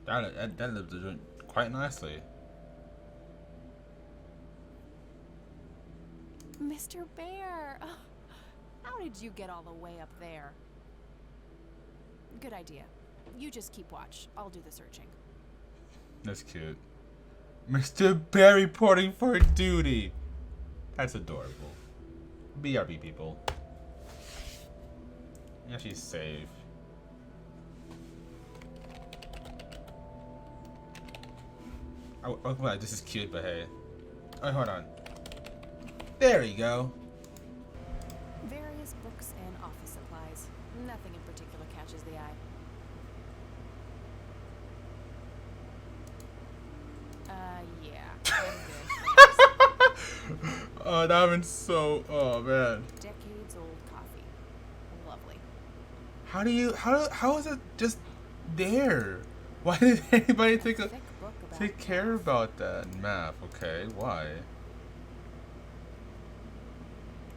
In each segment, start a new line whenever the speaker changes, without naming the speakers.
That lives the joint quite nicely.
Mr. Bear! How did you get all the way up there? Good idea. You just keep watch. I'll do the searching.
That's cute. Mr. Bear reporting for duty. That's adorable. BRB people. Yeah, she's safe. Oh, well, this is cute, but hey. Oh, hold on. There you go.
Various books and office supplies. Nothing in particular catches the eye. Yeah. I'm good, thanks.
Oh, that one's so. Oh man.
Decades old coffee. Lovely.
How is it just there? Why did anybody take
Thick book about
take care
math.
about that math? Okay, why?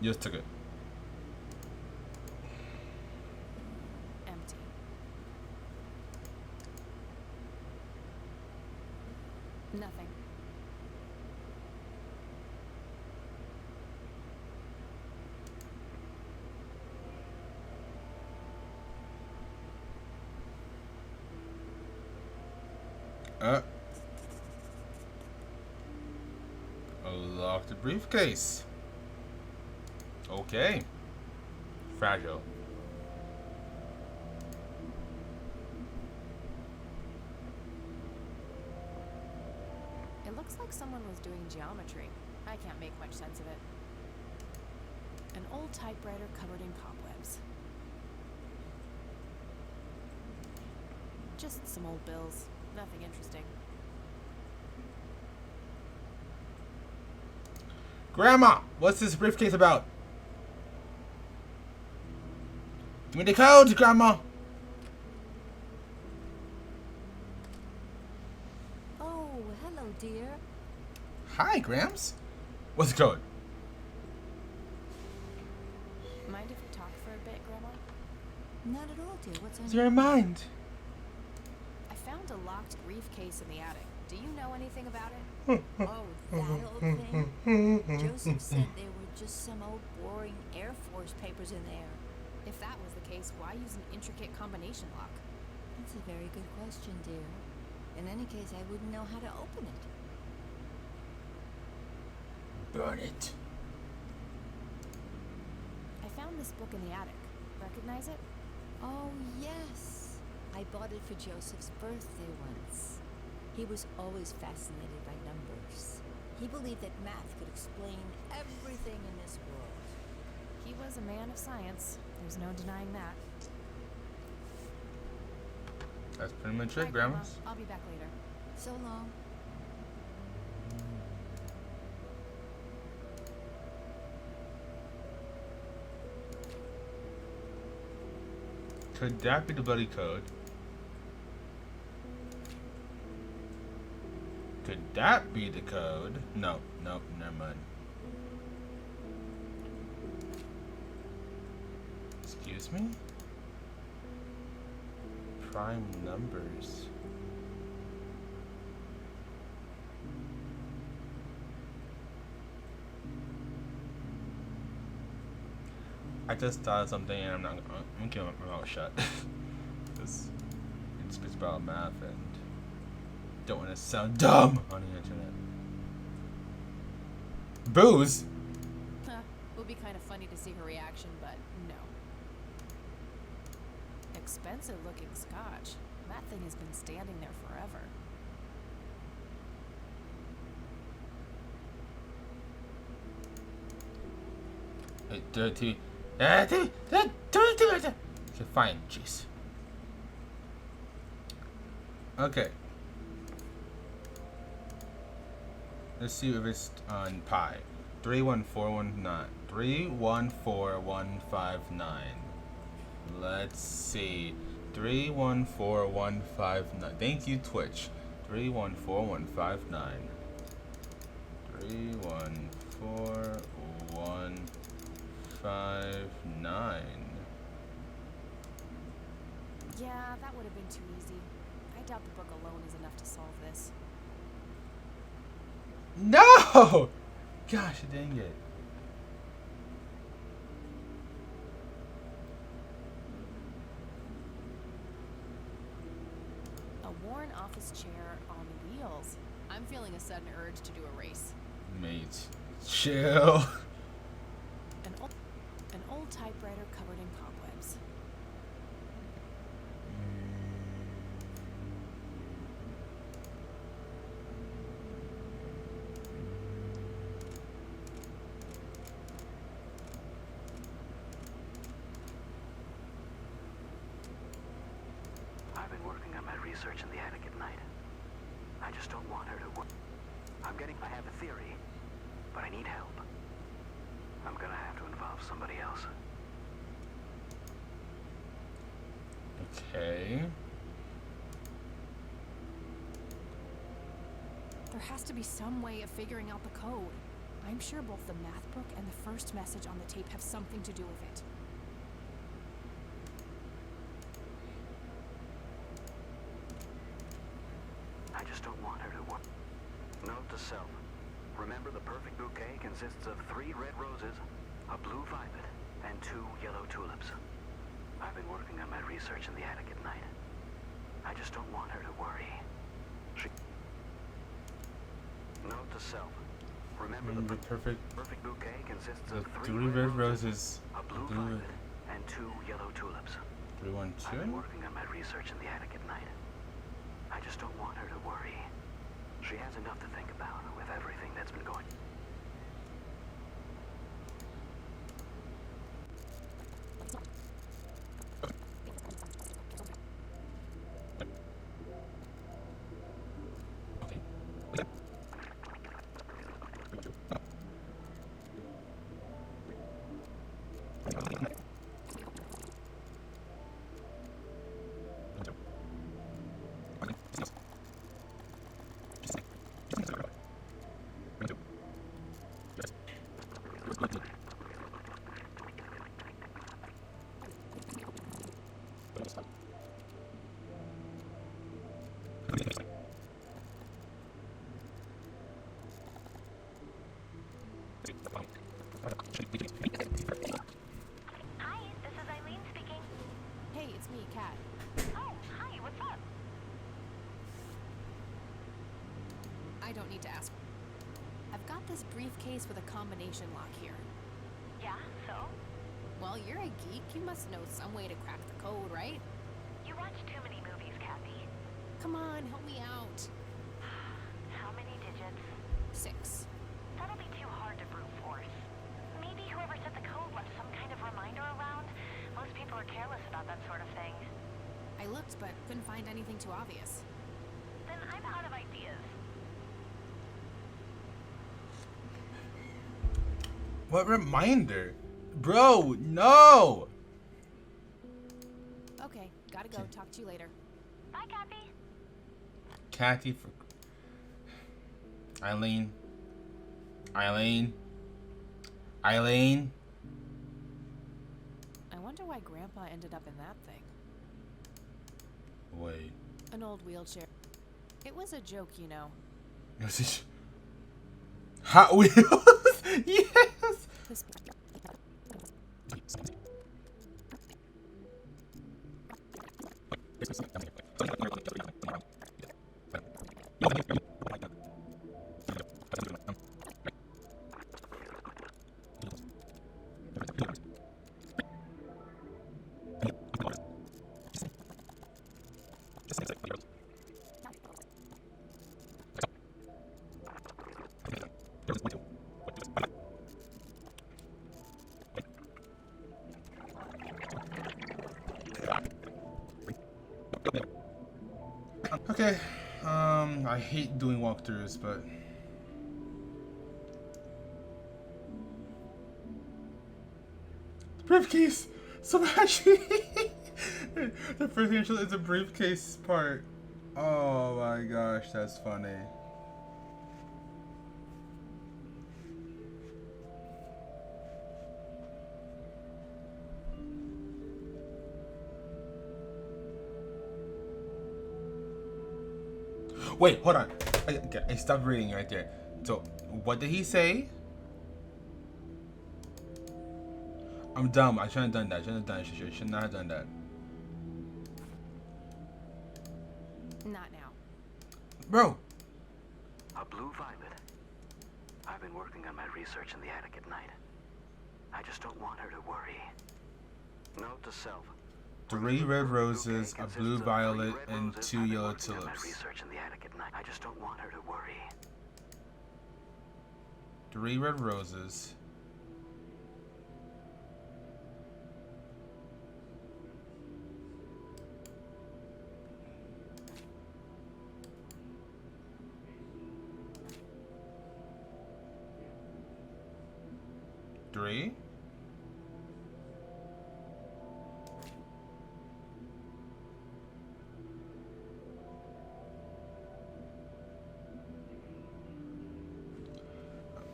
You just took it.
Empty. Nothing.
Unlock the briefcase. Okay. Fragile.
It looks like someone was doing geometry. I can't make much sense of it. An old typewriter covered in cobwebs. Just some old bills. Nothing interesting.
Grandma, what's this briefcase about? Give me the code, Grandma.
Oh, hello, dear.
Hi, Gramps. What's the code?
Mind if we talk for a bit, Grandma?
Not at all, dear. What's on
What's your mind?
I found a locked briefcase in the attic. Do you know anything about it?
Oh, that old thing? Joseph said there were just some old boring Air Force papers in there.
If that was the case, why use an intricate combination lock?
That's a very good question, dear. In any case, I wouldn't know how to open it.
Burn it.
I found this book in the attic. Recognize it?
Oh, yes. I bought it for Joseph's birthday once. He was always fascinated by numbers. He believed that math could explain everything in this world.
He was a man of science. There's no denying that.
That's pretty much
Bye,
it, Grandma.
I'll be back later.
So long.
Could that be the bloody code? Could that be the code? No, no, never mind. Excuse me? Prime numbers. I just thought of something and I'm keeping my mouth shut. Because it's about math and don't want to sound dumb on the internet. Booze?
Would be kind of funny to see her reaction, but no. Expensive looking scotch. That thing has been standing there forever.
Dirty. Okay, fine, jeez. Okay. Let's see if it's on pi. 31419. 314159. Let's see. 314159. Thank you, Twitch. 314159. 314159.
Yeah, that would have been too easy. I I doubt the book alone is enough to solve this.
No! Gosh dang it.
A worn office chair on wheels. I'm feeling a sudden urge to do a race.
Mate, chill.
An old typewriter covered in cobwebs.
I've been working on my research in the attic at night. I just don't want her to work. I have a theory, but I need help. I'm gonna have to involve somebody else.
Okay.
There has to be some way of figuring out the code. I'm sure both the math book and the first message on the tape have something to do with it.
I just don't want her to work. Note to self. Remember, the perfect bouquet consists of 3 red roses, a blue violet, and 2 yellow tulips. I've been working on my research in the attic at night. I just don't want her to worry. Note to self. Remember, the perfect bouquet consists of 3 red roses, a blue violet, and 2 yellow tulips.
3, 1, 2.
I've been working on my research in the attic at night. I just don't want her to worry. She has enough to think about with everything that's been going.
Hi, this is Eileen speaking.
Hey, it's me, Kat.
Oh, hi, what's up?
I don't need to ask. I've got this briefcase with a combination lock here.
Yeah, so?
Well, you're a geek. You must know some way to crack the code, right?
You watch too many movies, Kathy.
Come on, help me out.
How many digits?
6.
That'll be too hard to brute force. Maybe whoever set the code left some kind of reminder around. Most people are careless about that sort of thing.
I looked, but couldn't find anything too obvious.
Then I'm out of ideas.
What reminder? Bro, no!
Okay, gotta go. Talk to you later.
Bye, Kathy.
Kathy for Eileen. Eileen. Eileen.
I wonder why Grandpa ended up in that thing.
Wait.
An old wheelchair. It was a joke, you know.
Was it Hot Wheels? Yes!
This
Okay. I hate doing walkthroughs, but briefcase. So actually, the first intro is a briefcase part. Oh my gosh, that's funny. Wait, hold on. I stopped reading right there. So, what did he say? I'm dumb. I shouldn't have done that. Should not have done that.
Not now.
Bro.
A blue violet. I've been working on my research in the attic at night. I just don't want her to worry. Note to self.
3 red roses, a blue violet, and 2 yellow tulips.
Research in the attic at night. I just don't want her to worry.
3 red roses. Three.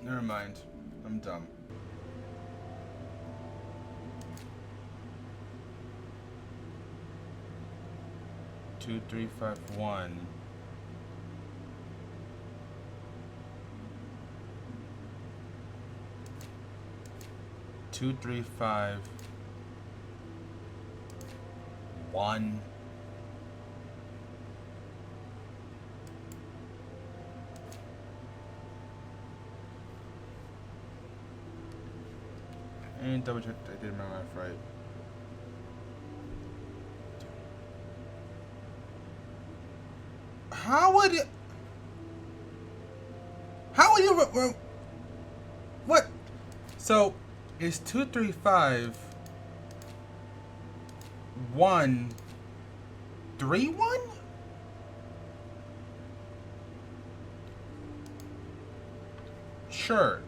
Never mind. I'm dumb. Two, three, five, one. Two, three, five, one. And double check I did my math right. How would it? How would you? What? So it's 2, 3, 5, 1, 3, 1. Sure.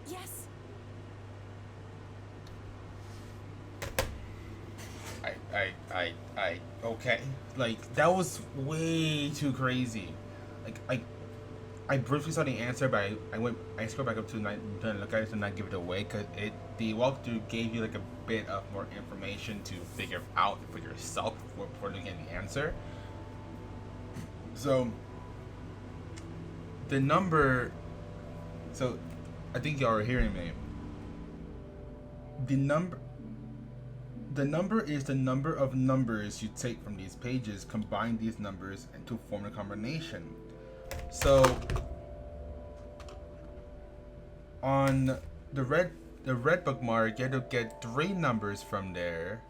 Yes.
Okay. Like, that was way too crazy. Like, I briefly saw the answer, but I scrolled back up to look at it and not give it away, because the walkthrough gave you like a bit of more information to figure out for yourself before looking at the answer. So, the number, so I think y'all are hearing me. The number is the number of numbers you take from these pages, combine these numbers and to form a combination. So on the red bookmark, you have to get 3 numbers from there.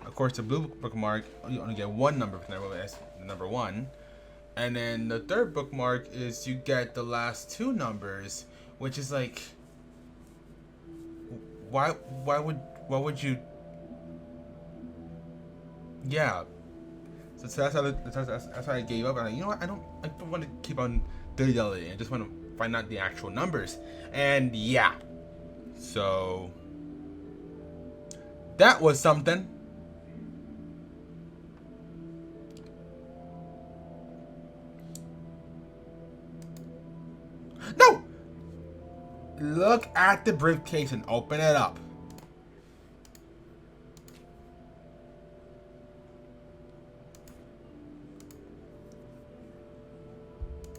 Of course, the blue bookmark, you only get 1 number from there, that's number 1. And then the third bookmark is you get the last 2 numbers, which is like, why would you? Yeah. So that's how I gave up. I'm like, you know what? I don't want to keep on dilly-dallying. I just want to find out the actual numbers. And yeah. So that was something. No! Look at the briefcase and open it up.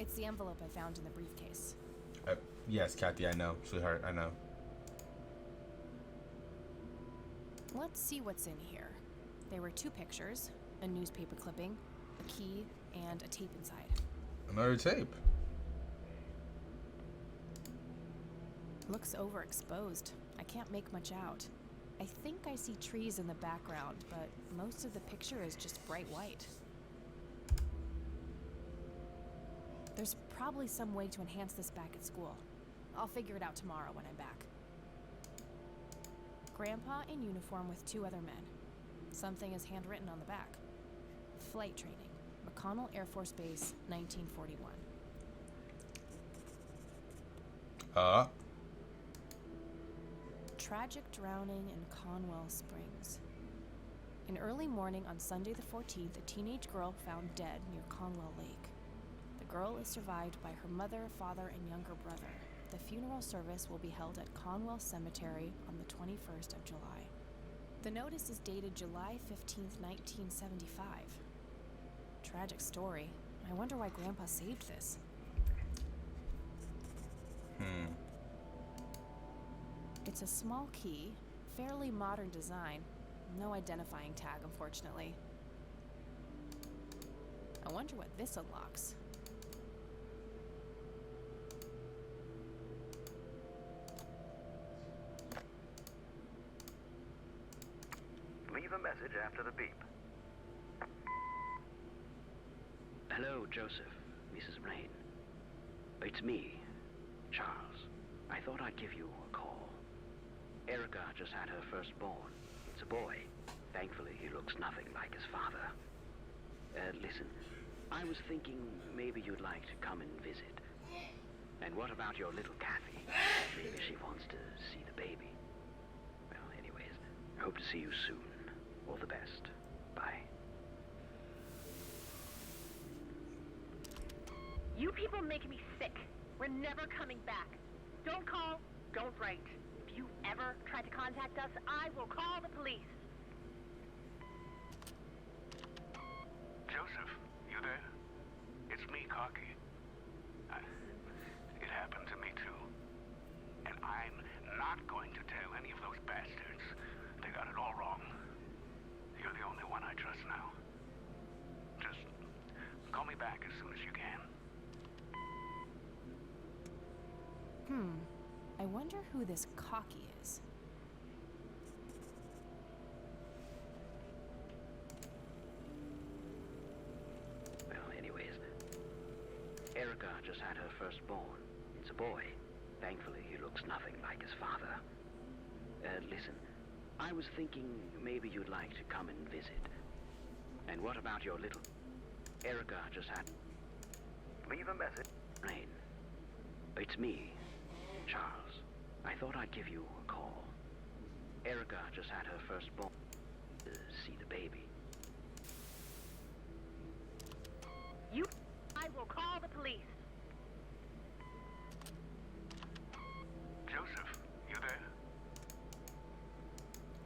It's the envelope I found in the briefcase.
Yes, Kathy, I know. Sweetheart, I know.
Let's see what's in here. There were 2 pictures, a newspaper clipping, a key, and a tape inside.
Another tape.
Looks overexposed. I can't make much out. I think I see trees in the background, but most of the picture is just bright white. There's probably some way to enhance this back at school. I'll figure it out tomorrow when I'm back. Grandpa in uniform with 2 other men. Something is handwritten on the back. Flight training, McConnell Air Force Base, 1941. Tragic drowning in Conwell Springs. In early morning on Sunday the 14th, a teenage girl found dead near Conwell Lake. The girl is survived by her mother, father, and younger brother. The funeral service will be held at Conwell Cemetery on the 21st of July. The notice is dated July 15th, 1975. Tragic story. I wonder why Grandpa saved this. It's a small key, fairly modern design. No identifying tag, unfortunately. I wonder what this unlocks.
Leave a message after the beep. Hello, Joseph, Mrs. Rain. It's me, Charles. I thought I'd give you a call. Erica just had her firstborn. It's a boy. Thankfully, he looks nothing like his father. Listen, I was thinking maybe you'd like to come and visit. And what about your little Kathy? Maybe she wants to see the baby. Well, anyways, I hope to see you soon. All the best. Bye.
You people make me sick. We're never coming back. Don't call, don't write. If you ever try to contact us, I will call the police.
Joseph, you there? It's me, Cocky. It happened to me too. And I'm not going to tell any of those bastards. They got it all wrong. You're the only one I trust now. Just call me back as soon as you can.
I wonder who this Cocky is.
Well, anyways, Erica just had her firstborn. It's a boy. Thankfully, he looks nothing like his father. Listen, I was thinking maybe you'd like to come and visit. And what about your little... Erica just had... Leave a message. Rain. It's me, Charles. I thought I'd give you a call. Erica just had her firstborn. See the baby.
I will call the police.
Joseph, you there?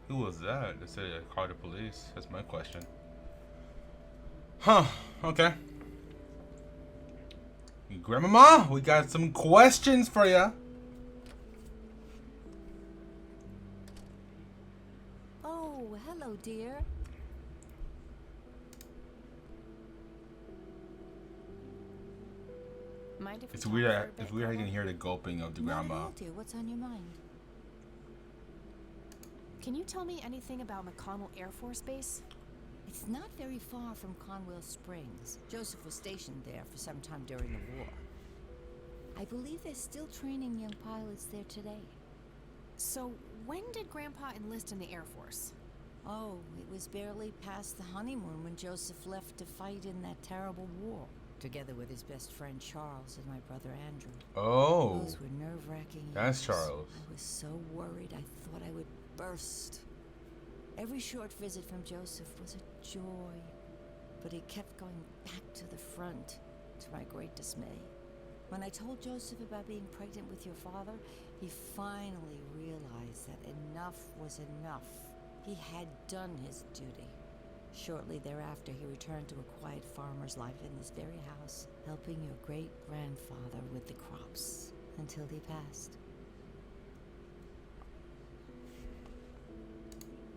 Who was that? They said I called the police. That's my question. Huh. Okay. Grandmama, we got some questions for ya.
Oh, hello, dear.
Mind if we
It's
talk
weird.
for a
It's
bit,
weird. I
Grandma?
can hear the gulping of the
Not at
grandma.
all, dear. What's on your mind?
Can you tell me anything about McConnell Air Force Base?
It's not very far from Conwell Springs. Joseph was stationed there for some time during the war. I believe they're still training young pilots there today.
So, when did Grandpa enlist in the Air Force?
Oh, it was barely past the honeymoon when Joseph left to fight in that terrible war, together with his best friend Charles and my brother Andrew.
Oh,
Those were nerve-wracking
that's
years.
Charles.
I was so worried I thought I would burst. Every short visit from Joseph was a joy, but he kept going back to the front, to my great dismay. When I told Joseph about being pregnant with your father, he finally realized that enough was enough. He had done his duty. Shortly thereafter, he returned to a quiet farmer's life in this very house, helping your great-grandfather with the crops until he passed.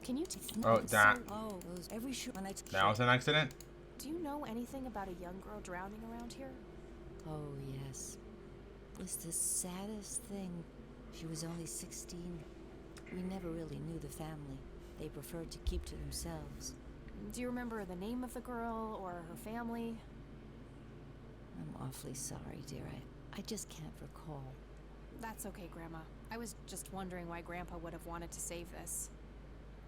Can you
Oh, that.
Oh, those every short when I
That was an accident.
Do you know anything about a young girl drowning around here?
Oh, yes. It was the saddest thing. She was only 16. We never really knew the family. They preferred to keep to themselves.
Do you remember the name of the girl or her family?
I'm awfully sorry, dear. I just can't recall.
That's okay, Grandma. I was just wondering why Grandpa would have wanted to save this.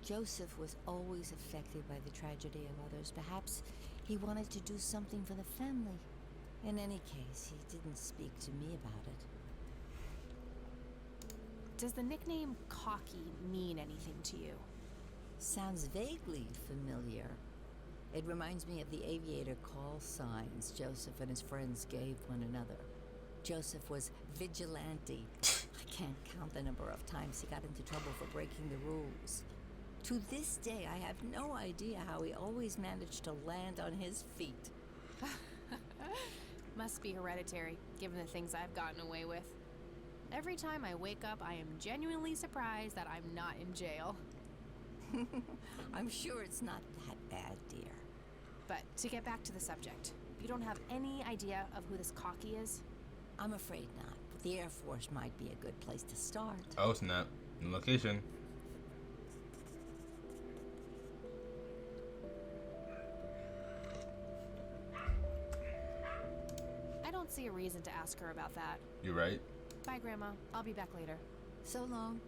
Joseph was always affected by the tragedy of others. Perhaps he wanted to do something for the family. In any case, he didn't speak to me about it.
Does the nickname Cocky mean anything to you?
Sounds vaguely familiar. It reminds me of the aviator call signs Joseph and his friends gave one another. Joseph was vigilante. I can't count the number of times he got into trouble for breaking the rules. To this day, I have no idea how he always managed to land on his feet.
Must be hereditary, given the things I've gotten away with. Every time I wake up, I am genuinely surprised that I'm not in jail.
I'm sure it's not that bad, dear.
But to get back to the subject, you don't have any idea of who this cocky is?
I'm afraid not, but the Air Force might be a good place to start.
Oh snap! New location.
I don't see a reason to ask her about that.
You're right.
Bye, Grandma. I'll be back later.
So long.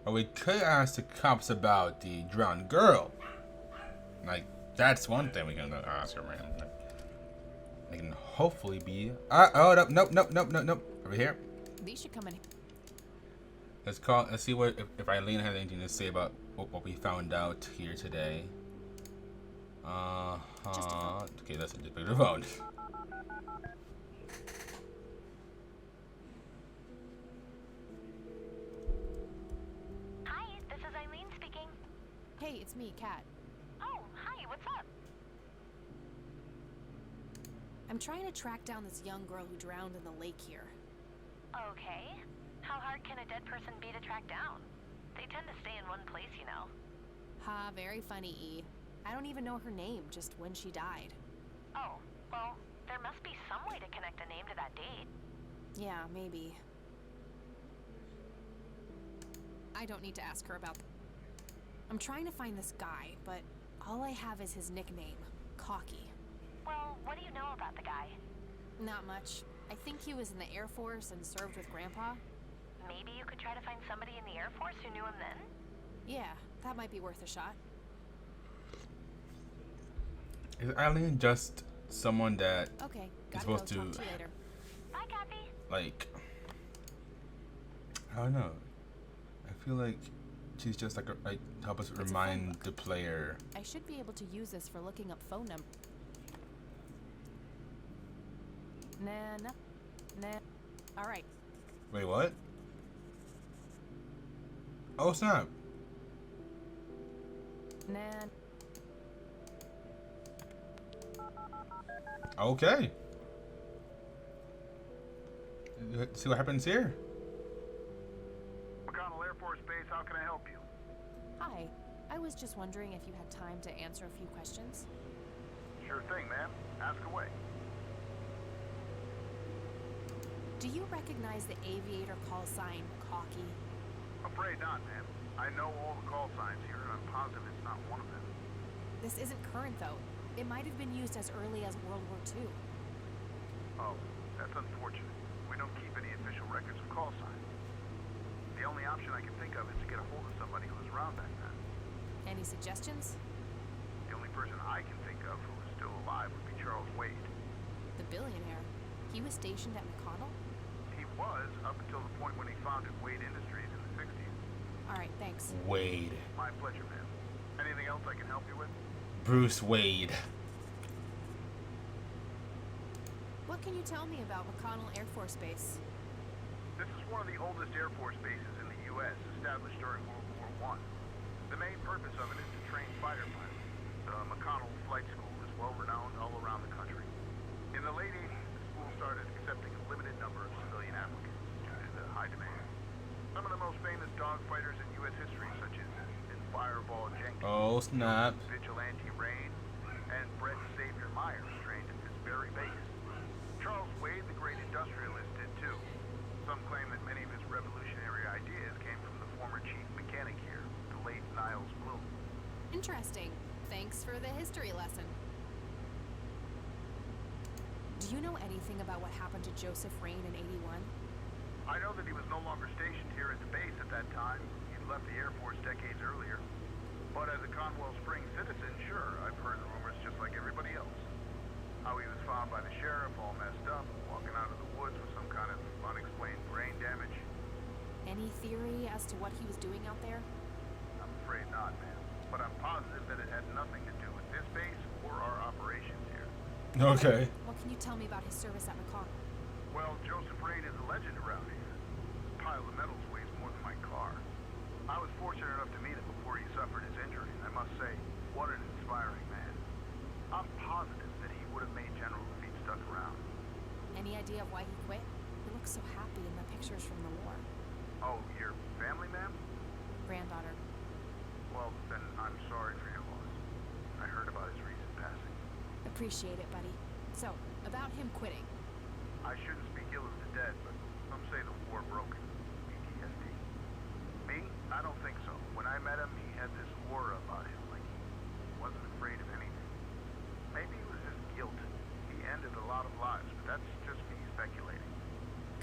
Or we could ask the cops about the drowned girl. Like, that's one thing we can ask her, man. Like, they can hopefully be. Oh, nope. Over here.
These should come in.
Let's call. Let's see what if Eileen has anything to say about what we found out here today. Okay, let's just pick the phone.
Hi, this is Eileen speaking.
Hey, it's me, Kat.
Oh, hi, what's up?
I'm trying to track down this young girl who drowned in the lake here.
Okay. How hard can a dead person be to track down? They tend to stay in one place, you know.
Ha, very funny, E. I don't even know her name, just when she died.
Oh, well, there must be some way to connect a name to that date.
Yeah, maybe. I don't need to ask her about... I'm trying to find this guy, but all I have is his nickname, Cocky.
Well, what do you know about the guy?
Not much. I think he was in the Air Force and served with Grandpa.
Maybe you could try to find somebody in the Air Force who knew him then?
Yeah, that might be worth a shot.
Is Eileen just someone that
Okay,
is
gotta go.
supposed
Talk
to,
to you later.
Bye, Kathy.
like, I don't know. I feel like she's just like help us
It's a
remind
phone book.
the player.
I should be able to use this for looking up phone number. Nah. All right.
Wait, what? Oh snap!
Nah.
Okay. Let's see what happens here.
McConnell Air Force Base, how can I help you?
Hi. I was just wondering if you had time to answer a few questions.
Sure thing, ma'am. Ask away.
Do you recognize the aviator call sign, Cocky?
Afraid not, ma'am. I know all the call signs here, and I'm positive it's not one of them.
This isn't current, though. It might have been used as early as World War II.
Oh, that's unfortunate. We don't keep any official records of call signs. The only option I can think of is to get a hold of somebody who was around back then.
Any suggestions?
The only person I can think of who is still alive would be Charles Wade.
The billionaire. He was stationed at McConnell?
He was, up until the point when he founded Wade Industries in the 60s.
All right, thanks.
Wade.
My pleasure, ma'am. Anything else I can help you with?
Bruce Wade.
What can you tell me about McConnell Air Force Base?
This is one of the oldest Air Force bases in the U.S., established during World War I. The main purpose of it is to train fighter pilots. The McConnell Flight School is well-renowned all around the country. In the late 80s, the school started accepting a limited number of civilian applicants due to the high demand. Some of the most famous dogfighters in U.S. history, such as Fireball Jenkins,
Oh snap!
Vigilante Rain, and Brett Savior Myers trained at this very base. Charles Wade, the great industrialist, did too. Some claim that many of his revolutionary ideas came from the former chief mechanic here, the late Niles Bloom.
Interesting. Thanks for the history lesson. Do you know anything about what happened to Joseph Rain in '81?
I know that he was no longer stationed here at the base at that time. He'd left the Air Force decades earlier. But as a Conwell Springs citizen, sure, I've heard the rumors just like everybody else. How he was found by the sheriff all messed up, walking out of the woods with some kind of unexplained brain damage.
Any theory as to what he was doing out there?
I'm afraid not, ma'am. But I'm positive that it had nothing to do with this base or our operations here.
Okay.
What can you tell me about his service at McConnell?
Well, Joseph Reed is a legend around here. A pile of metals weighs more than my car. I was fortunate enough to meet him before he suffered his injury, and I must say, what an inspiring man. I'm positive that he would have made General if he'd stuck around.
Any idea why he quit? He looks so happy in the pictures from the war.
Oh, your family, ma'am?
Granddaughter.
Well, then I'm sorry for your loss. I heard about his recent passing.
Appreciate it, buddy. So, about him quitting.
I shouldn't speak ill of the dead, but some say the war broke him. PTSD. Me? I don't think so. When I met him, he had this aura about him, like he wasn't afraid of anything. Maybe it was just guilt. He ended a lot of lives, but that's just me speculating.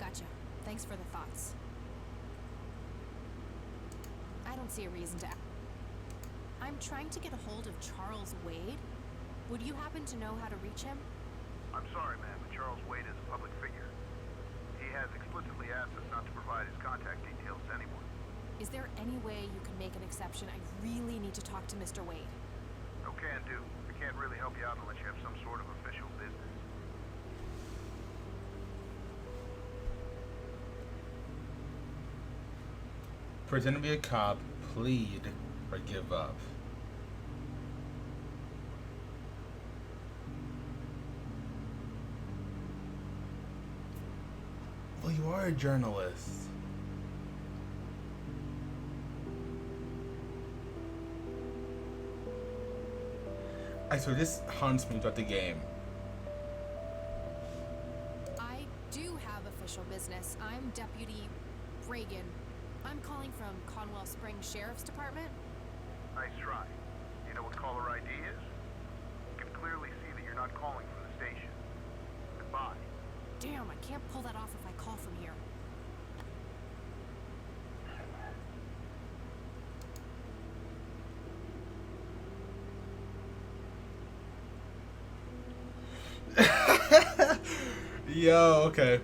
Gotcha. Thanks for the thoughts. I don't see a reason to. I'm trying to get a hold of Charles Wade. Would you happen to know how to reach him?
I'm sorry, ma'am, but Charles Wade is a public figure. He has explicitly asked us not to provide his contact details to anyone.
Is there any way you can make an exception? I really need to talk to Mr. Wade.
No can do. We can't really help you out unless you have some sort of official business.
Pretend to be a cop, plead, or give up. Well, you are a journalist. I swear, this haunts me throughout the game.
I do have official business. I'm Deputy Reagan. I'm calling from Conwell Springs Sheriff's Department.
Nice try. You know what caller ID is? You can clearly see that you're not calling from the station. Goodbye.
Damn, I can't pull that off if I call from here.
Yo, okay.